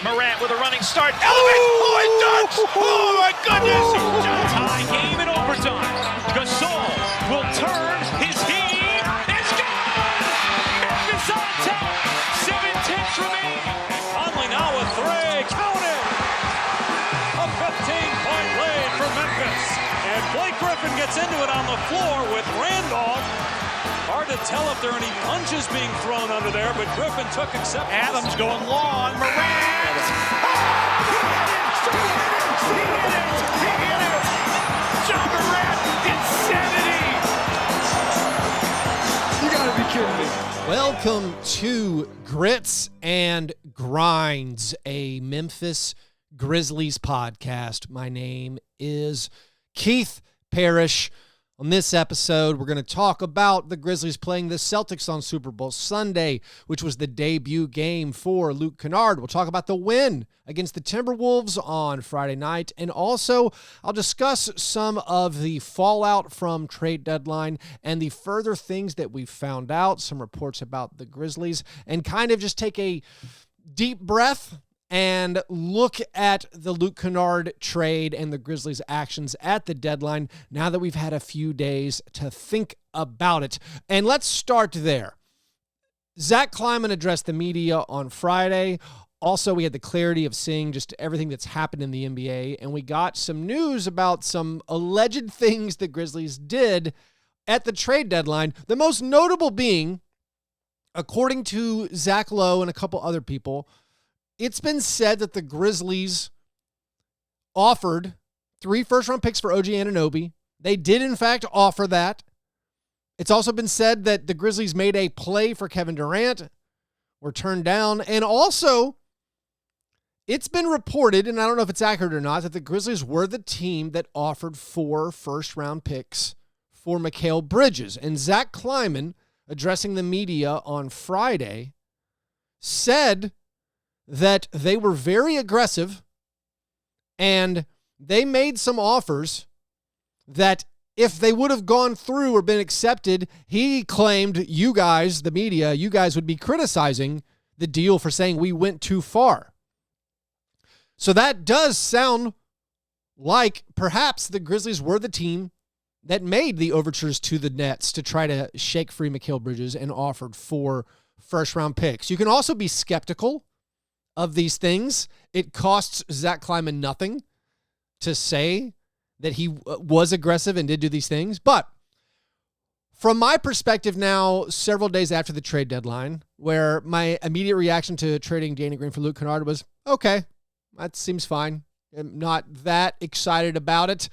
Morant with a running start. Elevates. Oh, it dunks. Oh, my goodness. Tie game in overtime. Gasol will turn his heat. It's gone. Memphis on top. 7-10 remaining. Conley now with three. Count it. A 15-point lead for Memphis. And Blake Griffin gets into it on the floor with Randolph. Hard to tell if there are any punches being thrown under there, but Griffin took exception. Adams going long. Morant. He hit it. John Morant. Insanity. You gotta be kidding me. Welcome to Grits and Grinds, a Memphis Grizzlies podcast. My name is Keith Parish. On this episode, we're going to talk about the Grizzlies playing the Celtics on Super Bowl Sunday, which was the debut game for Luke Kennard. We'll talk about the win against the Timberwolves on Friday night. And also, I'll discuss some of the fallout from trade deadline and the further things that we've found out, some reports about the Grizzlies, and kind of just take a deep breath and look at the Luke Kennard trade and the Grizzlies' actions at the deadline now that we've had a few days to think about it. And let's start there. Zach Kleiman addressed the media on Friday. Also, we had the clarity of seeing just everything that's happened in the NBA, and we got some news about some alleged things the Grizzlies did at the trade deadline. The most notable being, according to Zach Lowe and a couple other people, it's been said that the Grizzlies offered 3 first-round picks for OG Anunoby. They did, in fact, offer that. It's also been said that the Grizzlies made a play for Kevin Durant, were turned down. And also, it's been reported, and I don't know if it's accurate or not, that the Grizzlies were the team that offered 4 first-round picks for Mikal Bridges. And Zach Kleiman, addressing the media on Friday, said that they were very aggressive and they made some offers that if they would have gone through or been accepted, he claimed you guys, the media, you guys would be criticizing the deal for saying we went too far. So that does sound like perhaps the Grizzlies were the team that made the overtures to the Nets to try to shake free Mikal Bridges and offered 4 first-round picks. You can also be skeptical of these things. It costs Zach Kleiman nothing to say that he was aggressive and did do these things. But from my perspective now, several days after the trade deadline, where my immediate reaction to trading Danny Green for Luke Kennard was, okay, that seems fine. I'm not that excited about it.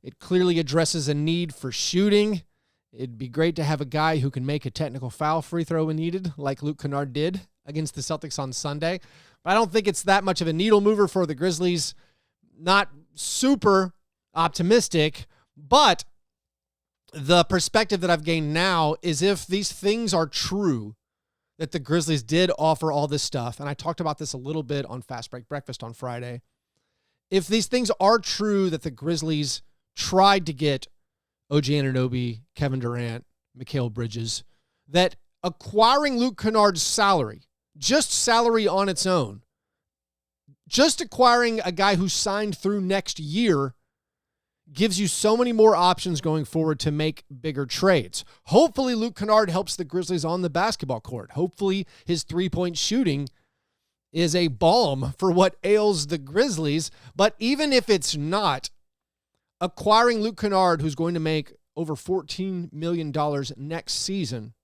It clearly addresses a need for shooting. It'd be great to have a guy who can make a technical foul free throw when needed, like Luke Kennard did against the Celtics on Sunday. But I don't think it's that much of a needle mover for the Grizzlies. Not super optimistic, but the perspective that I've gained now is if these things are true, that the Grizzlies did offer all this stuff, and I talked about this a little bit on Fast Break Breakfast on Friday. If these things are true, that the Grizzlies tried to get OG Anunoby, Kevin Durant, Mikal Bridges, that acquiring Luke Kennard's salary, just salary on its own, just acquiring a guy who signed through next year gives you so many more options going forward to make bigger trades. Hopefully Luke Kennard helps the Grizzlies on the basketball court. Hopefully his three-point shooting is a balm for what ails the Grizzlies. But even if it's not, acquiring Luke Kennard, who's going to make over $14 million next season,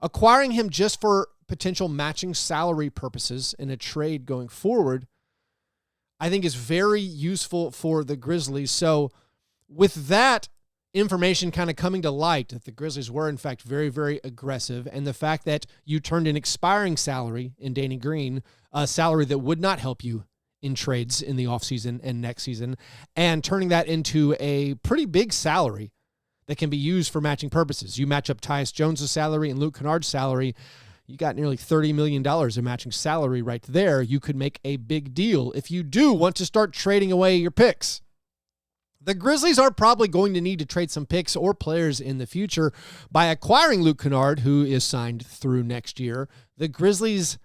acquiring him just for potential matching salary purposes in a trade going forward, I think is very useful for the Grizzlies. So with that information kind of coming to light, that the Grizzlies were in fact very, very aggressive, and the fact that you turned an expiring salary in Danny Green, a salary that would not help you in trades in the offseason and next season, and turning that into a pretty big salary that can be used for matching purposes. You match up Tyus Jones' salary and Luke Kennard's salary, you got nearly $30 million in matching salary right there. You could make a big deal if you do want to start trading away your picks. The Grizzlies are probably going to need to trade some picks or players in the future by acquiring Luke Kennard, who is signed through next year. The Grizzlies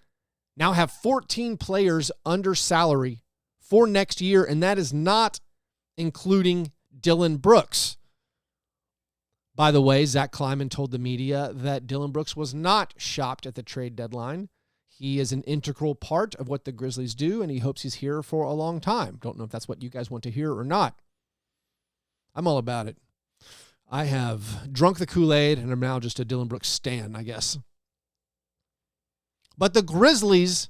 now have 14 players under salary for next year, and that is not including Dillon Brooks. By the way, Zach Kleiman told the media that Dillon Brooks was not shopped at the trade deadline. He is an integral part of what the Grizzlies do, and he hopes he's here for a long time. Don't know if that's what you guys want to hear or not. I'm all about it. I have drunk the Kool-Aid, and I'm now just a Dillon Brooks stan, I guess. But the Grizzlies,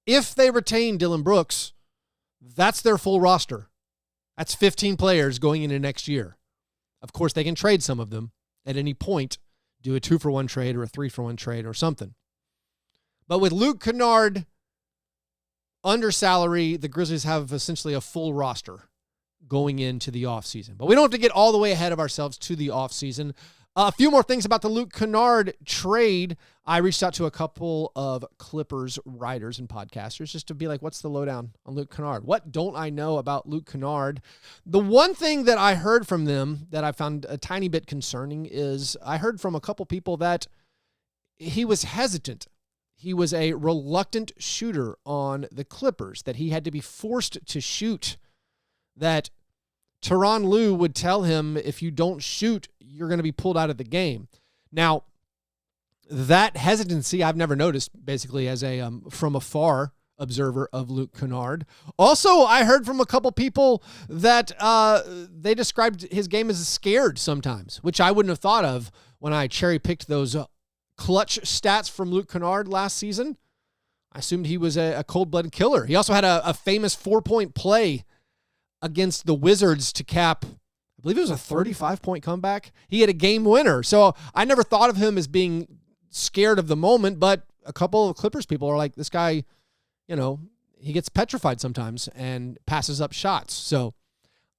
if they retain Dillon Brooks, that's their full roster. That's 15 players going into next year. Of course, they can trade some of them at any point, do a 2-for-1 trade or a 3-for-1 trade or something. But with Luke Kennard under salary, the Grizzlies have essentially a full roster going into the offseason. But we don't have to get all the way ahead of ourselves to the offseason. A few more things about the Luke Kennard trade. I reached out to a couple of Clippers writers and podcasters just to be like, what's the lowdown on Luke Kennard? What don't I know about Luke Kennard? The one thing that I heard from them that I found a tiny bit concerning is I heard from a couple people that he was hesitant. He was a reluctant shooter on the Clippers, that he had to be forced to shoot, that Tyronn Lue would tell him, if you don't shoot, you're going to be pulled out of the game. Now, that hesitancy I've never noticed, basically, as a from afar observer of Luke Kennard. Also, I heard from a couple people that they described his game as scared sometimes, which I wouldn't have thought of when I cherry-picked those clutch stats from Luke Kennard last season. I assumed he was a cold-blooded killer. He also had a famous 4-point play against the Wizards to cap, I believe it was a 35-point comeback. He had a game winner. So I never thought of him as being scared of the moment, but a couple of Clippers people are like, this guy, he gets petrified sometimes and passes up shots. So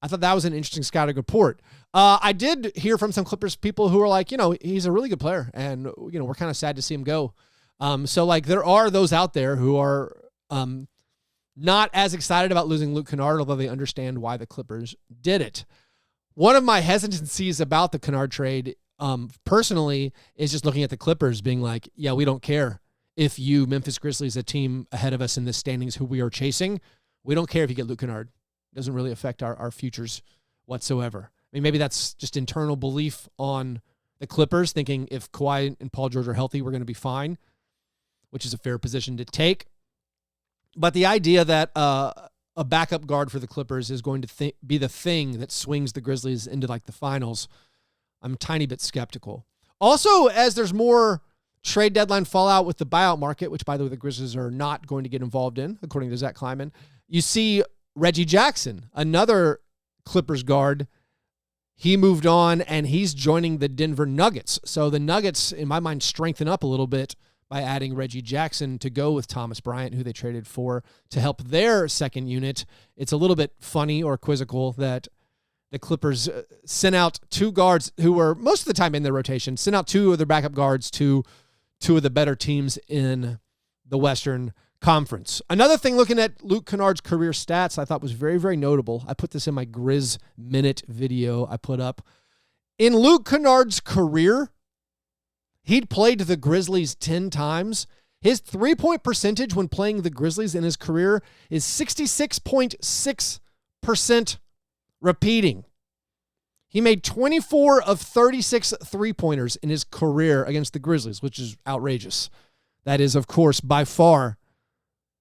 I thought that was an interesting scouting report. I did hear from some Clippers people who are like, he's a really good player, and, we're kind of sad to see him go. So there are those out there who are not as excited about losing Luke Kennard, although they understand why the Clippers did it. One of my hesitancies about the Kennard trade, personally, is just looking at the Clippers being like, yeah, we don't care if you, Memphis Grizzlies, a team ahead of us in the standings who we are chasing. We don't care if you get Luke Kennard. It doesn't really affect our futures whatsoever. I mean, maybe that's just internal belief on the Clippers, thinking if Kawhi and Paul George are healthy, we're going to be fine, which is a fair position to take. But the idea that a backup guard for the Clippers is going to be the thing that swings the Grizzlies into the finals, I'm a tiny bit skeptical. Also, as there's more trade deadline fallout with the buyout market, which, by the way, the Grizzlies are not going to get involved in, according to Zach Kleiman, you see Reggie Jackson, another Clippers guard. He moved on, and he's joining the Denver Nuggets. So the Nuggets, in my mind, strengthen up a little bit by adding Reggie Jackson to go with Thomas Bryant, who they traded for to help their second unit. It's a little bit funny or quizzical that the Clippers sent out two guards who were most of the time in their rotation, sent out two of their backup guards to two of the better teams in the Western Conference. Another thing, looking at Luke Kennard's career stats, I thought was very, very notable. I put this in my Grizz Minute video I put up. In Luke Kennard's career, he'd played the Grizzlies 10 times. His three-point percentage when playing the Grizzlies in his career is 66.6% repeating. He made 24 of 36 three-pointers in his career against the Grizzlies, which is outrageous. That is, of course, by far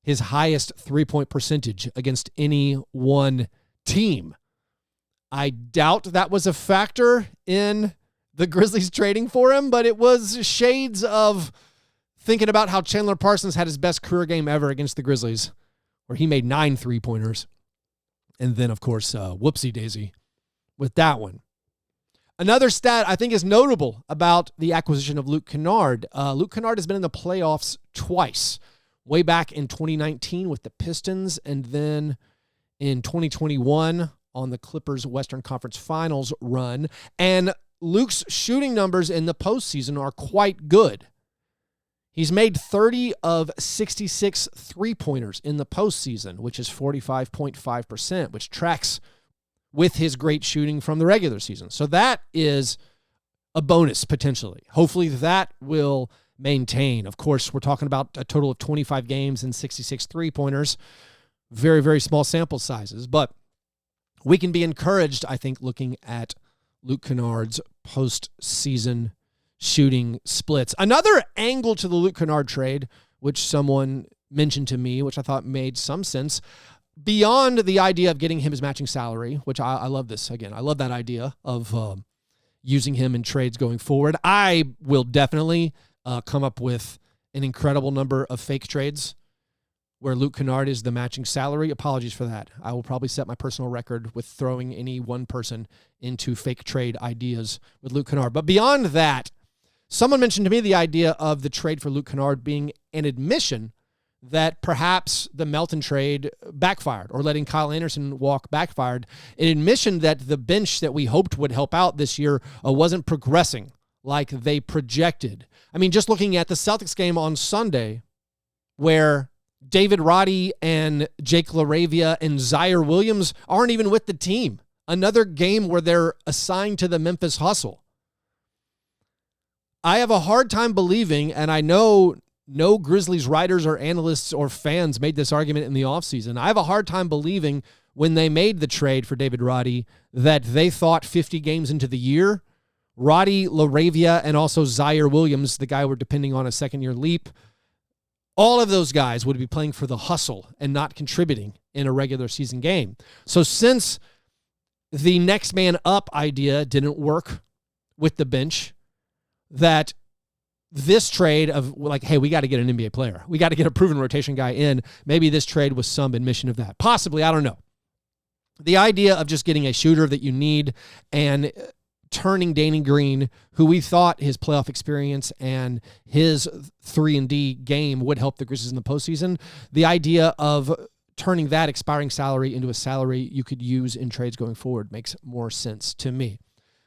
his highest three-point percentage against any one team. I doubt that was a factor in the Grizzlies trading for him, but it was shades of thinking about how Chandler Parsons had his best career game ever against the Grizzlies, where he made 9 three-pointers. And then, of course, whoopsie-daisy with that one. Another stat I think is notable about the acquisition of Luke Kennard. Luke Kennard has been in the playoffs twice, way back in 2019 with the Pistons, and then in 2021 on the Clippers Western Conference Finals run. And Luke's shooting numbers in the postseason are quite good. He's made 30 of 66 three-pointers in the postseason, which is 45.5%, which tracks with his great shooting from the regular season. So that is a bonus, potentially. Hopefully that will maintain. Of course, we're talking about a total of 25 games and 66 three-pointers. Very, very small sample sizes. But we can be encouraged, I think, looking at Luke Kennard's postseason shooting splits. Another angle to the Luke Kennard trade, which someone mentioned to me, which I thought made some sense, beyond the idea of getting him his matching salary, which I love this. Again, I love that idea of using him in trades going forward. I will definitely come up with an incredible number of fake trades where Luke Kennard is the matching salary. Apologies for that. I will probably set my personal record with throwing any one person into fake trade ideas with Luke Kennard. But beyond that, someone mentioned to me the idea of the trade for Luke Kennard being an admission that perhaps the Melton trade backfired, or letting Kyle Anderson walk backfired. An admission that the bench that we hoped would help out this year wasn't progressing like they projected. I mean, just looking at the Celtics game on Sunday, where David Roddy and Jake LaRavia and Zaire Williams aren't even with the team. Another game where they're assigned to the Memphis Hustle. I have a hard time believing, and I know no Grizzlies writers or analysts or fans made this argument in the offseason. I have a hard time believing when they made the trade for David Roddy that they thought 50 games into the year, Roddy, LaRavia, and also Zaire Williams, the guy we're depending on a second-year leap, all of those guys would be playing for the hustle and not contributing in a regular season game. So since the next man up idea didn't work with the bench, that this trade of like, hey, we got to get an NBA player. We got to get a proven rotation guy in. Maybe this trade was some admission of that. Possibly, I don't know. The idea of just getting a shooter that you need and turning Danny Green, who we thought his playoff experience and his 3-and-D game would help the Grizzlies in the postseason. The idea of turning that expiring salary into a salary you could use in trades going forward makes more sense to me.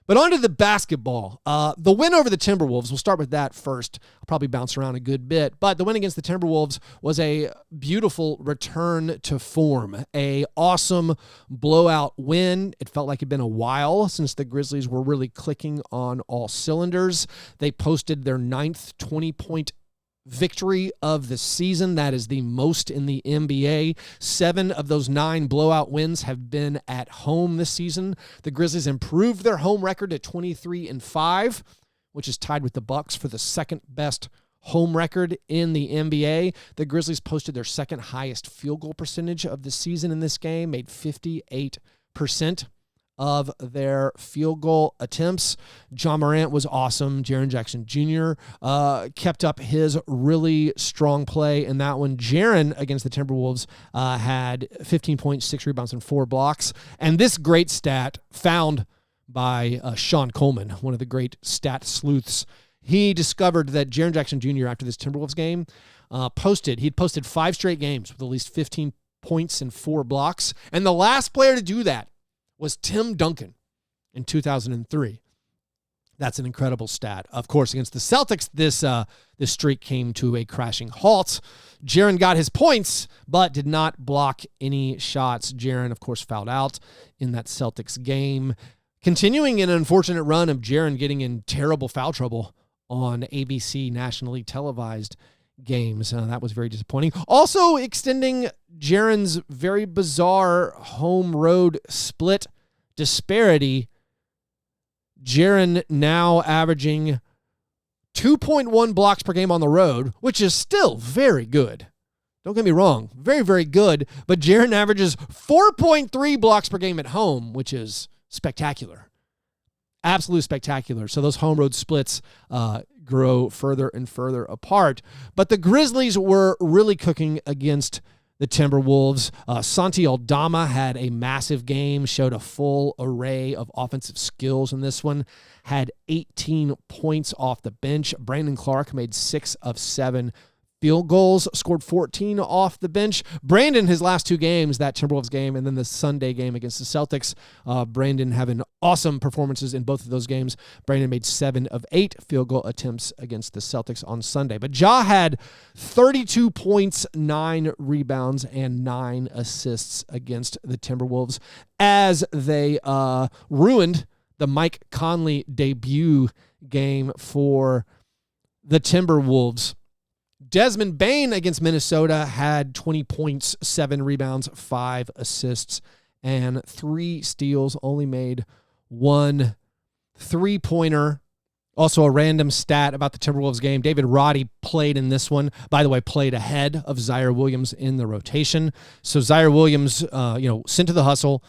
But on to the basketball. The win over the Timberwolves, we'll start with that first. I'll probably bounce around a good bit. But the win against the Timberwolves was a beautiful return to form. A awesome blowout win. It felt like it'd been a while since the Grizzlies were really clicking on all cylinders. They posted their 9th 20-point victory of the season. That is the most in the NBA. 7 of those 9 blowout wins have been at home this season. The Grizzlies improved their home record to 23-5, which is tied with the Bucks for the second best home record in the NBA. The Grizzlies posted their second highest field goal percentage of the season in this game, made 58% of their field goal attempts. Jamorant was awesome. Jaren Jackson Jr. Kept up his really strong play in that one. Jaren against the Timberwolves had 15 points, 6 rebounds, and 4 blocks. And this great stat found by Sean Coleman, one of the great stat sleuths. He discovered that Jaren Jackson Jr. after this Timberwolves game he'd posted 5 straight games with at least 15 points and 4 blocks. And the last player to do that was Tim Duncan in 2003. That's an incredible stat. Of course, against the Celtics, this streak came to a crashing halt. Jaren got his points, but did not block any shots. Jaren, of course, fouled out in that Celtics game. Continuing an unfortunate run of Jaren getting in terrible foul trouble on ABC nationally televised games. That was very disappointing. Also extending Jaren's very bizarre home-road split disparity. Jaren now averaging 2.1 blocks per game on the road, which is still very good. Don't get me wrong. Very, very good. But Jaren averages 4.3 blocks per game at home, which is spectacular. Absolutely spectacular. So those home road splits grow further and further apart. But the Grizzlies were really cooking against the Timberwolves. Santialdama had a massive game, showed a full array of offensive skills in this one, had 18 points off the bench. Brandon Clark made 6 of 7 field goals, scored 14 off the bench. Brandon, his last 2 games, that Timberwolves game and then the Sunday game against the Celtics, Brandon having awesome performances in both of those games. Brandon made 7 of 8 field goal attempts against the Celtics on Sunday. But Ja had 32 points, 9 rebounds, and 9 assists against the Timberwolves as they ruined the Mike Conley debut game for the Timberwolves. Desmond Bane against Minnesota had 20 points, 7 rebounds, 5 assists, and 3 steals, only made 1 3-pointer. Also, a random stat about the Timberwolves game. David Roddy played in this one. By the way, played ahead of Zaire Williams in the rotation. So Zaire Williams, sent to the hustle,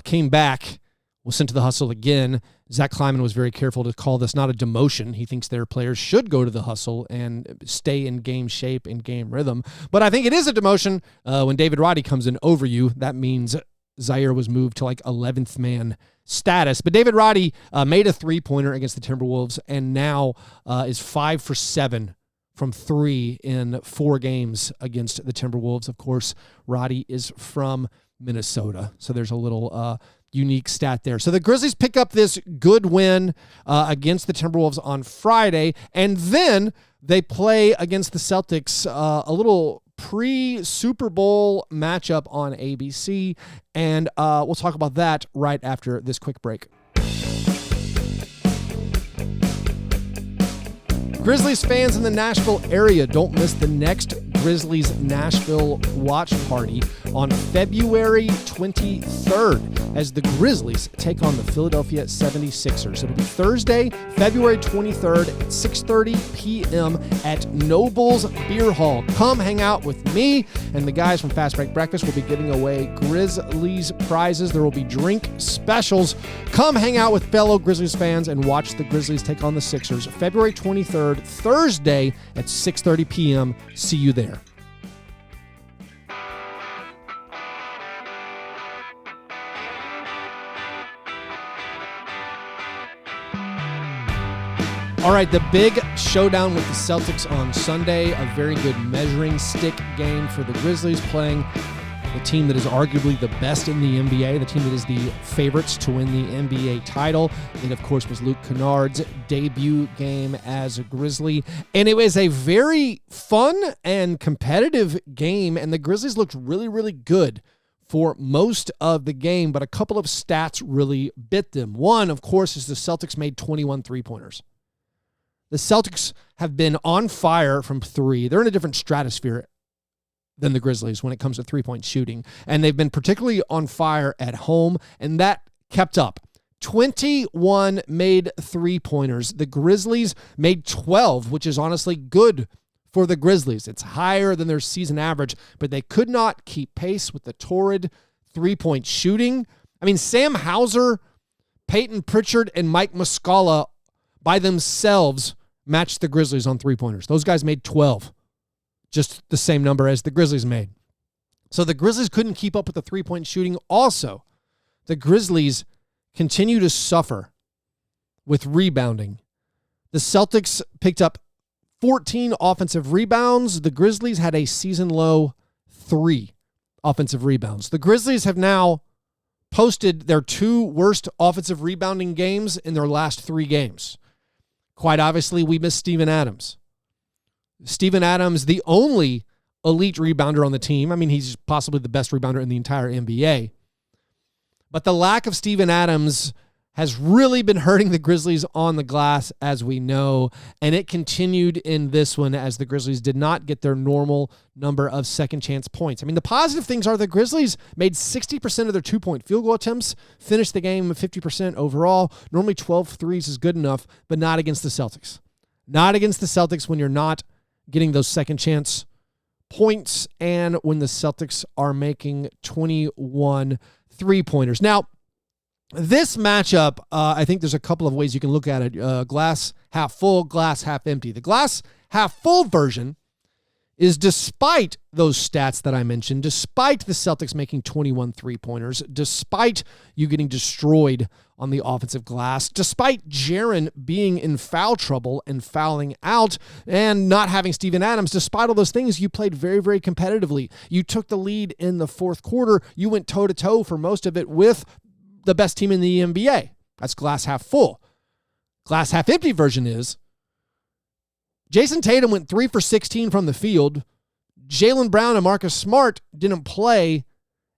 came back, was sent to the hustle again. Zach Kleiman was very careful to call this not a demotion. He thinks their players should go to the hustle and stay in game shape and game rhythm. But I think it is a demotion when David Roddy comes in over you. That means Zaire was moved to like 11th man status. But David Roddy made a 3-pointer against the Timberwolves and now is 5 for 7 from 3 in 4 games against the Timberwolves. Of course, Roddy is from Minnesota. So there's a little unique stat there. So the Grizzlies pick up this good win against the Timberwolves on Friday, and then they play against the Celtics, a little pre-Super Bowl matchup on ABC, and we'll talk about that right after this quick break. Grizzlies fans in the Nashville area, don't miss the next Grizzlies Nashville watch party on February 23rd as the Grizzlies take on the Philadelphia 76ers. It'll be Thursday, February 23rd at 6:30 p.m. at Noble's Beer Hall. Come hang out with me and the guys from Fast Break Breakfast. We'll be giving away Grizzlies prizes. There will be drink specials. Come hang out with fellow Grizzlies fans and watch the Grizzlies take on the Sixers. February 23rd, Thursday at 6:30 p.m. See you there. All right, the big showdown with the Celtics on Sunday, a very good measuring stick game for the Grizzlies, playing the team that is arguably the best in the NBA, the team that is the favorites to win the NBA title. It, of course, was Luke Kennard's debut game as a Grizzly, and it was a very fun and competitive game, and the Grizzlies looked really, really good for most of the game, but a couple of stats really bit them. One, of course, is the Celtics made 21 3-pointers. The Celtics have been on fire from 3. They're in a different stratosphere than the Grizzlies when it comes to 3-point shooting. And they've been particularly on fire at home, and that kept up. 21 made 3-pointers. The Grizzlies made 12, which is honestly good for the Grizzlies. It's higher than their season average, but they could not keep pace with the torrid 3-point shooting. I mean, Sam Hauser, Peyton Pritchard, and Mike Muscala by themselves matched the Grizzlies on 3-pointers. Those guys made 12, just the same number as the Grizzlies made. So the Grizzlies couldn't keep up with the 3-point shooting. Also, the Grizzlies continue to suffer with rebounding. The Celtics picked up 14 offensive rebounds. The Grizzlies had a season-low 3 offensive rebounds. The Grizzlies have now posted their 2 worst offensive rebounding games in their last 3 games. Quite obviously, we miss Steven Adams. Steven Adams, the only elite rebounder on the team. I mean, he's possibly the best rebounder in the entire NBA. But the lack of Steven Adams has really been hurting the Grizzlies on the glass, as we know, and it continued in this one as the Grizzlies did not get their normal number of second-chance points. I mean, the positive things are the Grizzlies made 60% of their 2-point field goal attempts, finished the game with 50% overall. Normally 12 threes is good enough, but not against the Celtics. Not against the Celtics when you're not getting those second-chance points and when the Celtics are making 21 3-pointers. Now, this matchup, I think there's a couple of ways you can look at it. Glass half full, glass half empty. The glass half full version is, despite those stats that I mentioned, despite the Celtics making 21 3-pointers, despite you getting destroyed on the offensive glass, despite Jaren being in foul trouble and fouling out and not having Steven Adams, despite all those things, you played very, very competitively. You took the lead in the fourth quarter. You went toe-to-toe for most of it with the best team in the NBA. That's glass half full. Glass half empty version is Jason Tatum went 3 for 16 from the field. Jaylen Brown and Marcus Smart didn't play,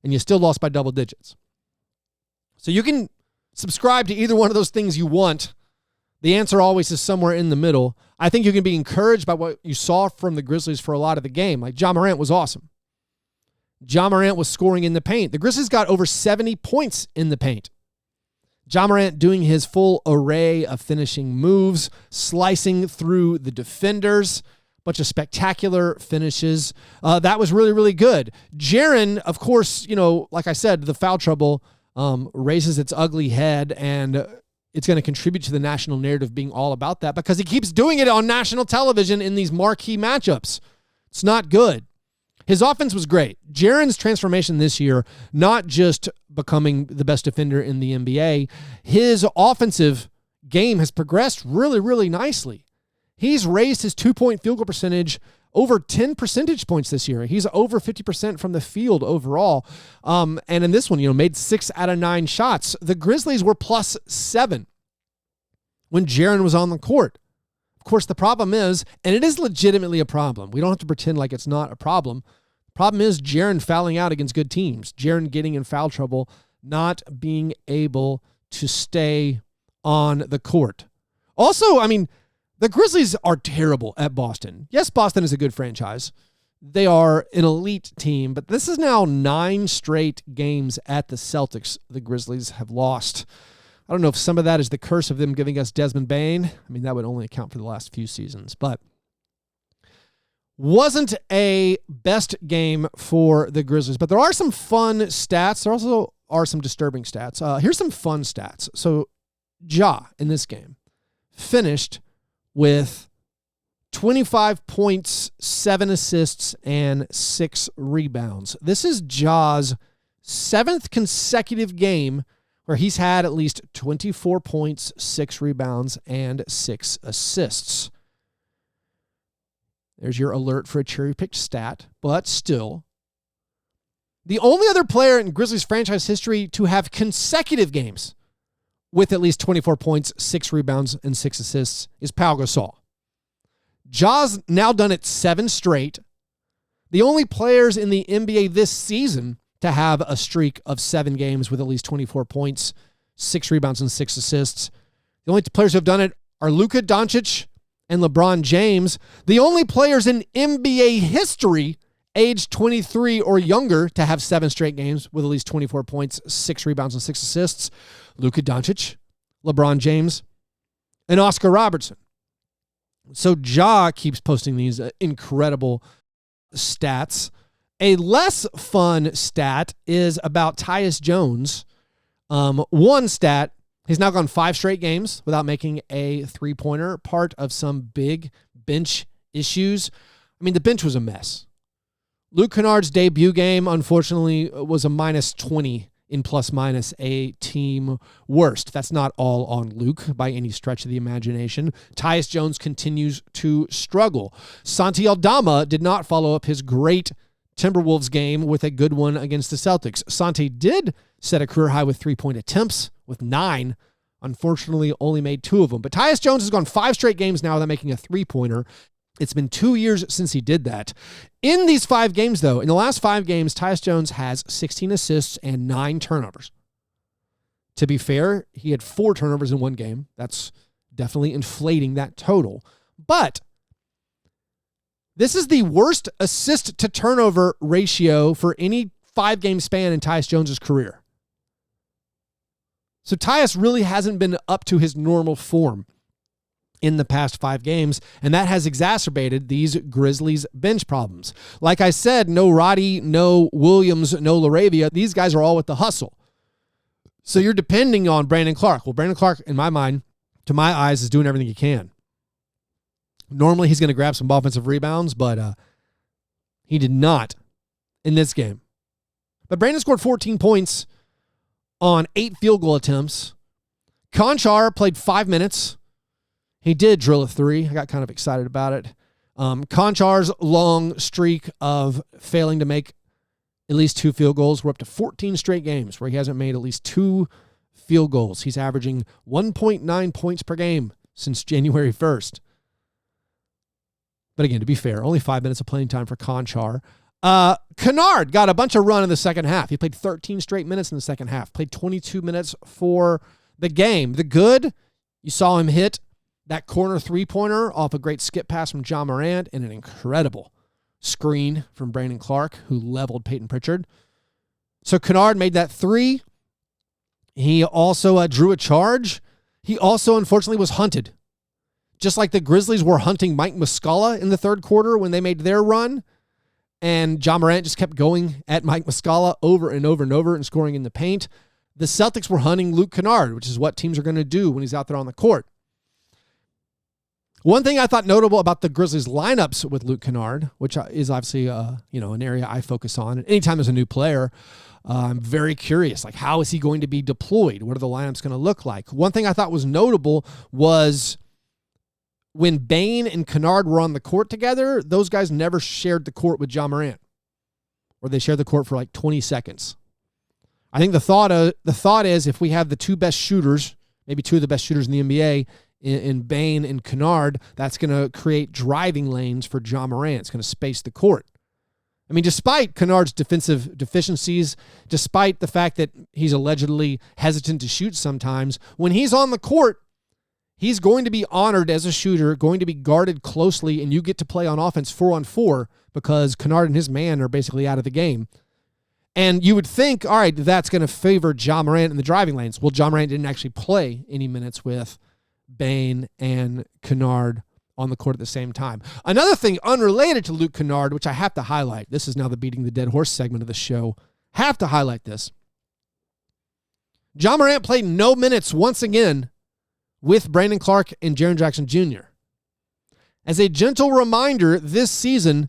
and you still lost by double digits. So you can subscribe to either one of those things you want. The answer always is somewhere in the middle. I think you can be encouraged by what you saw from the Grizzlies for a lot of the game. Like, jamorant was awesome. Jamorant was scoring in the paint. The Grizzlies got over 70 points in the paint. Jamorant doing his full array of finishing moves, slicing through the defenders, bunch of spectacular finishes. That was really, really good. Jaren, of course, like I said, the foul trouble raises its ugly head, and it's going to contribute to the national narrative being all about that because he keeps doing it on national television in these marquee matchups. It's not good. His offense was great. Jaren's transformation this year, not just becoming the best defender in the NBA, his offensive game has progressed really, really nicely. He's raised his 2-point field goal percentage over 10 percentage points this year. He's over 50% from the field overall. And in this one, made 6 out of 9 shots. The Grizzlies were +7 when Jaren was on the court. Of course, the problem is, and it is legitimately a problem. We don't have to pretend like it's not a problem. The problem is Jaren fouling out against good teams. Jaren getting in foul trouble, not being able to stay on the court. Also, the Grizzlies are terrible at Boston. Yes, Boston is a good franchise. They are an elite team, but this is now 9 straight games at the Celtics the Grizzlies have lost. I don't know if some of that is the curse of them giving us Desmond Bane. That would only account for the last few seasons, but wasn't a best game for the Grizzlies. But there are some fun stats. There also are some disturbing stats. Here's some fun stats. So Ja in this game finished with 25 points, 7 assists, and 6 rebounds. This is Ja's 7th consecutive game where he's had at least 24 points, 6 rebounds, and 6 assists. There's your alert for a cherry-picked stat, but still. The only other player in Grizzlies franchise history to have consecutive games with at least 24 points, 6 rebounds, and 6 assists is Pau Gasol. Ja's now done it 7 straight. The only players in the NBA this season to have a streak of 7 games with at least 24 points, 6 rebounds, and 6 assists. The only players who have done it are Luka Doncic and LeBron James. The only players in NBA history aged 23 or younger to have 7 straight games with at least 24 points, 6 rebounds, and 6 assists. Luka Doncic, LeBron James, and Oscar Robertson. So Ja keeps posting these incredible stats. A less fun stat is about Tyus Jones. One stat, he's now gone 5 straight games without making a 3-pointer, part of some big bench issues. The bench was a mess. Luke Kennard's debut game, unfortunately, was a -20 in plus-minus a team worst. That's not all on Luke by any stretch of the imagination. Tyus Jones continues to struggle. Santialdama did not follow up his great Timberwolves game with a good one against the Celtics. Santi did set a career high with 3-point attempts with 9. Unfortunately, only made 2 of them. But Tyus Jones has gone 5 straight games now without making a 3-pointer. It's been 2 years since he did that. In these 5 games, though, in the last 5 games, Tyus Jones has 16 assists and 9 turnovers. To be fair, he had 4 turnovers in one game. That's definitely inflating that total. But this is the worst assist to turnover ratio for any 5-game span in Tyus Jones's career. So Tyus really hasn't been up to his normal form in the past 5 games, and that has exacerbated these Grizzlies bench problems. Like I said, no Roddy, no Williams, no LaRavia. These guys are all with the hustle. So you're depending on Brandon Clark. Well, Brandon Clark, in my mind, to my eyes, is doing everything he can. Normally, he's going to grab some offensive rebounds, but he did not in this game. But Brandon scored 14 points on 8 field goal attempts. Conchar played 5 minutes. He did drill a 3. I got kind of excited about it. Conchar's long streak of failing to make at least 2 field goals. We're up to 14 straight games where he hasn't made at least 2 field goals. He's averaging 1.9 points per game since January 1st. But again, to be fair, only 5 minutes of playing time for Conchar. Kennard got a bunch of run in the second half. He played 13 straight minutes in the second half. Played 22 minutes for the game. The good, you saw him hit that corner three-pointer off a great skip pass from Jamorant and an incredible screen from Brandon Clark, who leveled Peyton Pritchard. So Kennard made that three. He also drew a charge. He also, unfortunately, was hunted. Just like the Grizzlies were hunting Mike Muscala in the third quarter when they made their run, and Jamorant just kept going at Mike Muscala over and over and over and scoring in the paint. The Celtics were hunting Luke Kennard, which is what teams are going to do when he's out there on the court. One thing I thought notable about the Grizzlies lineups with Luke Kennard, which is obviously an area I focus on. And anytime there's a new player, I'm very curious, like, how is he going to be deployed? What are the lineups going to look like? One thing I thought was notable was when Bane and Kennard were on the court together, those guys never shared the court with Jamorant, or they shared the court for like 20 seconds. I think the thought is if we have the two best shooters, maybe two of the best shooters in the NBA, in Bane and Kennard, that's going to create driving lanes for Jamorant. It's going to space the court. I mean, despite Kennard's defensive deficiencies, despite the fact that he's allegedly hesitant to shoot sometimes, when he's on the court, he's going to be honored as a shooter, going to be guarded closely, and you get to play on offense 4-on-4 because Kennard and his man are basically out of the game. And you would think, all right, that's going to favor Jamorant in the driving lanes. Well, Jamorant didn't actually play any minutes with Bane and Kennard on the court at the same time. Another thing unrelated to Luke Kennard, which I have to highlight, this is now the beating the dead horse segment of the show, have to highlight this. Jamorant played no minutes once again with Brandon Clark and Jaren Jackson Jr. As a gentle reminder, this season,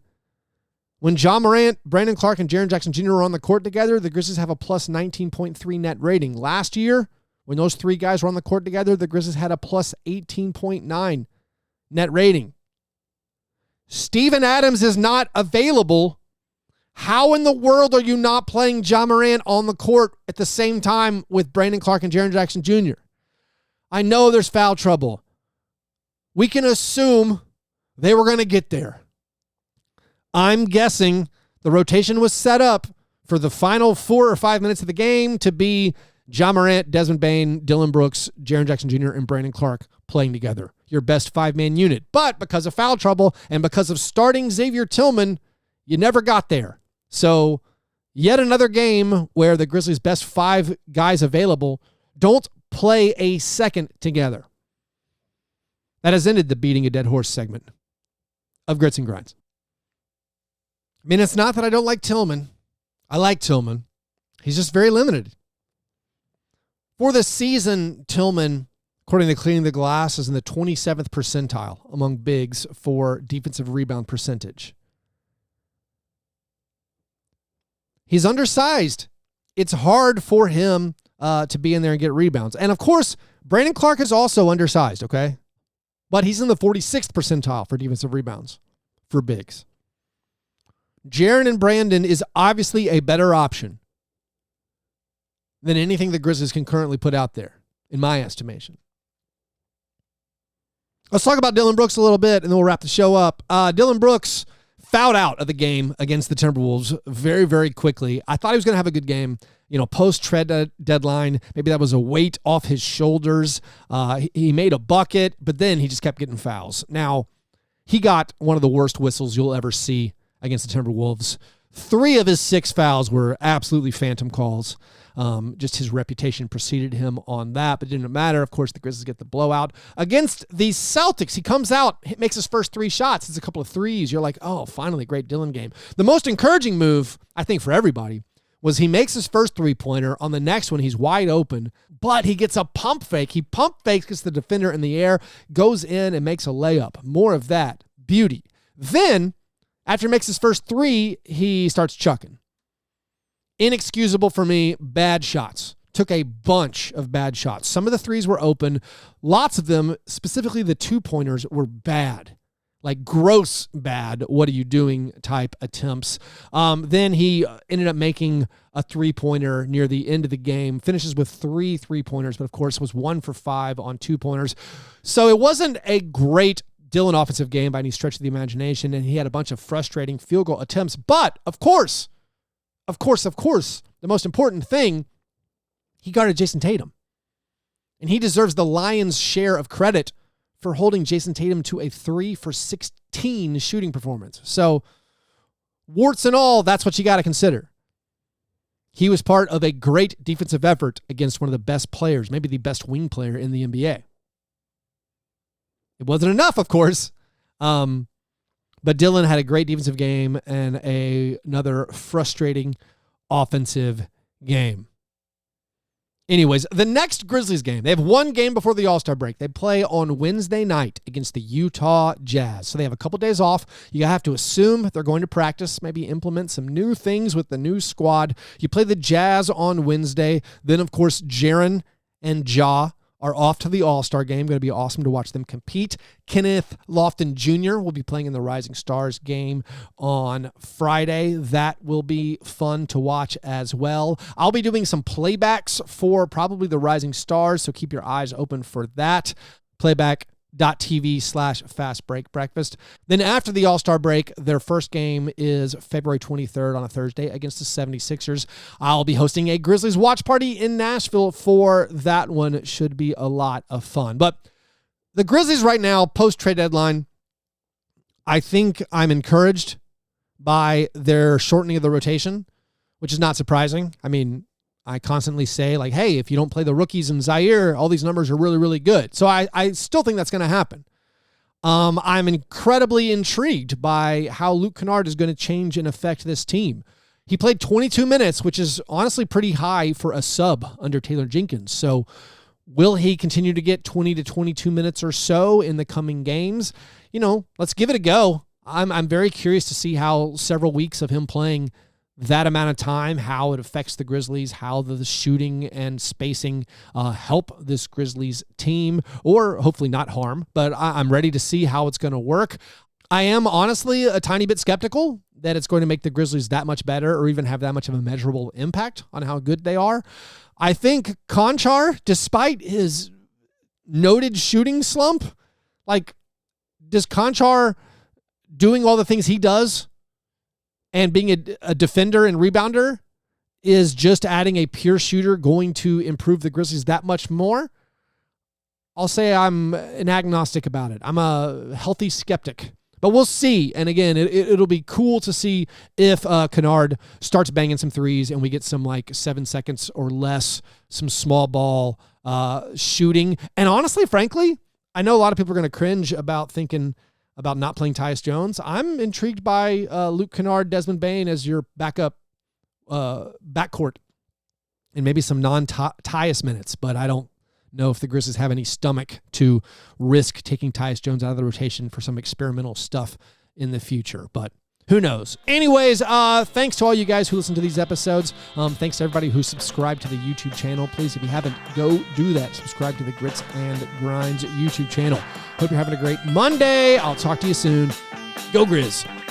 when Jamorant, Brandon Clark, and Jaren Jackson Jr. are on the court together, the Grizzlies have a plus 19.3 net rating. Last year, when those three guys were on the court together, the Grizzlies had a plus 18.9 net rating. Steven Adams is not available. How in the world are you not playing Jamorant on the court at the same time with Brandon Clark and Jaren Jackson Jr.? I know there's foul trouble. We can assume they were going to get there. I'm guessing the rotation was set up for the final 4 or 5 minutes of the game to be Jamorant, Desmond Bane, Dillon Brooks, Jaren Jackson Jr., and Brandon Clark playing together. Your best 5-man unit. But because of foul trouble and because of starting Xavier Tillman, you never got there. So yet another game where the Grizzlies' best 5 guys available don't play a second together. That has ended the beating a dead horse segment of Grits and Grinds. I mean, it's not that I don't like Tillman. I like Tillman. He's just very limited. For the season, Tillman, according to Cleaning the Glass, is in the 27th percentile among bigs for defensive rebound percentage. He's undersized. It's hard for him to be in there and get rebounds. And, of course, Brandon Clark is also undersized, okay? But he's in the 46th percentile for defensive rebounds for bigs. Jaren and Brandon is obviously a better option than anything the Grizzlies can currently put out there, in my estimation. Let's talk about Dillon Brooks a little bit, and then we'll wrap the show up. Dillon Brooks fouled out of the game against the Timberwolves very, very quickly. I thought he was going to have a good game. Post-trade deadline, maybe that was a weight off his shoulders. He made a bucket, but then he just kept getting fouls. Now, he got one of the worst whistles you'll ever see against the Timberwolves. 3 of his 6 fouls were absolutely phantom calls. Just his reputation preceded him on that, but it didn't matter. Of course, the Grizzlies get the blowout. Against the Celtics, he comes out, makes his first 3 shots. It's a couple of threes. You're like, oh, finally, great Dillon game. The most encouraging move, I think, for everybody, was he makes his first 3-pointer. On the next one, he's wide open, but he gets a pump fake. He pump fakes, gets the defender in the air, goes in and makes a layup. More of that. Beauty. Then, after he makes his first 3, he starts chucking. Inexcusable for me, bad shots. Took a bunch of bad shots. Some of the threes were open. Lots of them, specifically the 2-pointers, were bad. Like gross bad, what are you doing type attempts. Then he ended up making a 3-pointer near the end of the game. Finishes with 3 3-pointers, but of course was 1 for 5 on 2-pointers. So it wasn't a great Dillon offensive game by any stretch of the imagination, and he had a bunch of frustrating field goal attempts. But, of course, the most important thing, he guarded Jason Tatum. And he deserves the lion's share of credit for holding Jason Tatum to a 3 for 16 shooting performance. So, warts and all, that's what you got to consider. He was part of a great defensive effort against one of the best players, maybe the best wing player in the NBA. It wasn't enough, of course, but Dillon had a great defensive game and another frustrating offensive game. Anyways, the next Grizzlies game, they have one game before the All-Star break. They play on Wednesday night against the Utah Jazz. So they have a couple days off. You have to assume they're going to practice, maybe implement some new things with the new squad. You play the Jazz on Wednesday. Then, of course, Jaren and Ja are off to the All-Star game. Going to be awesome to watch them compete. Kenneth Lofton Jr. will be playing in the Rising Stars game on Friday. That will be fun to watch as well. I'll be doing some playbacks for probably the Rising Stars, so keep your eyes open for that. Playback.tv/Fast Break Breakfast. Then after the All-Star break, their first game is February 23rd on a Thursday against the 76ers. I'll be hosting a Grizzlies watch party in Nashville for that one. Should be a lot of fun. But the Grizzlies right now, post-trade deadline, I think I'm encouraged by their shortening of the rotation, which is not surprising. I mean, I constantly say, like, hey, if you don't play the rookies in Zaire, all these numbers are really, really good. So I still think that's going to happen. I'm incredibly intrigued by how Luke Kennard is going to change and affect this team. He played 22 minutes, which is honestly pretty high for a sub under Taylor Jenkins. So will he continue to get 20 to 22 minutes or so in the coming games? You know, let's give it a go. I'm very curious to see how several weeks of him playing that amount of time, how it affects the Grizzlies, how the shooting and spacing help this Grizzlies team, or hopefully not harm, but I'm ready to see how it's going to work. I am honestly a tiny bit skeptical that it's going to make the Grizzlies that much better or even have that much of a measurable impact on how good they are. I think Konchar, despite his noted shooting slump, like, does Konchar doing all the things he does and being a defender and rebounder is just adding a pure shooter going to improve the Grizzlies that much more? I'll say I'm an agnostic about it. I'm a healthy skeptic. But we'll see. And again, it'll be cool to see if Kennard starts banging some threes and we get some like 7 seconds or less, some small ball shooting. And honestly, frankly, I know a lot of people are going to cringe about thinking about not playing Tyus Jones. I'm intrigued by Luke Kennard, Desmond Bane as your backup backcourt and maybe some non-Tyus minutes, but I don't know if the Grizzlies have any stomach to risk taking Tyus Jones out of the rotation for some experimental stuff in the future, but who knows? Anyways, thanks to all you guys who listen to these episodes. Thanks to everybody who subscribed to the YouTube channel. Please, if you haven't, go do that. Subscribe to the Grits and Grinds YouTube channel. Hope you're having a great Monday. I'll talk to you soon. Go Grizz.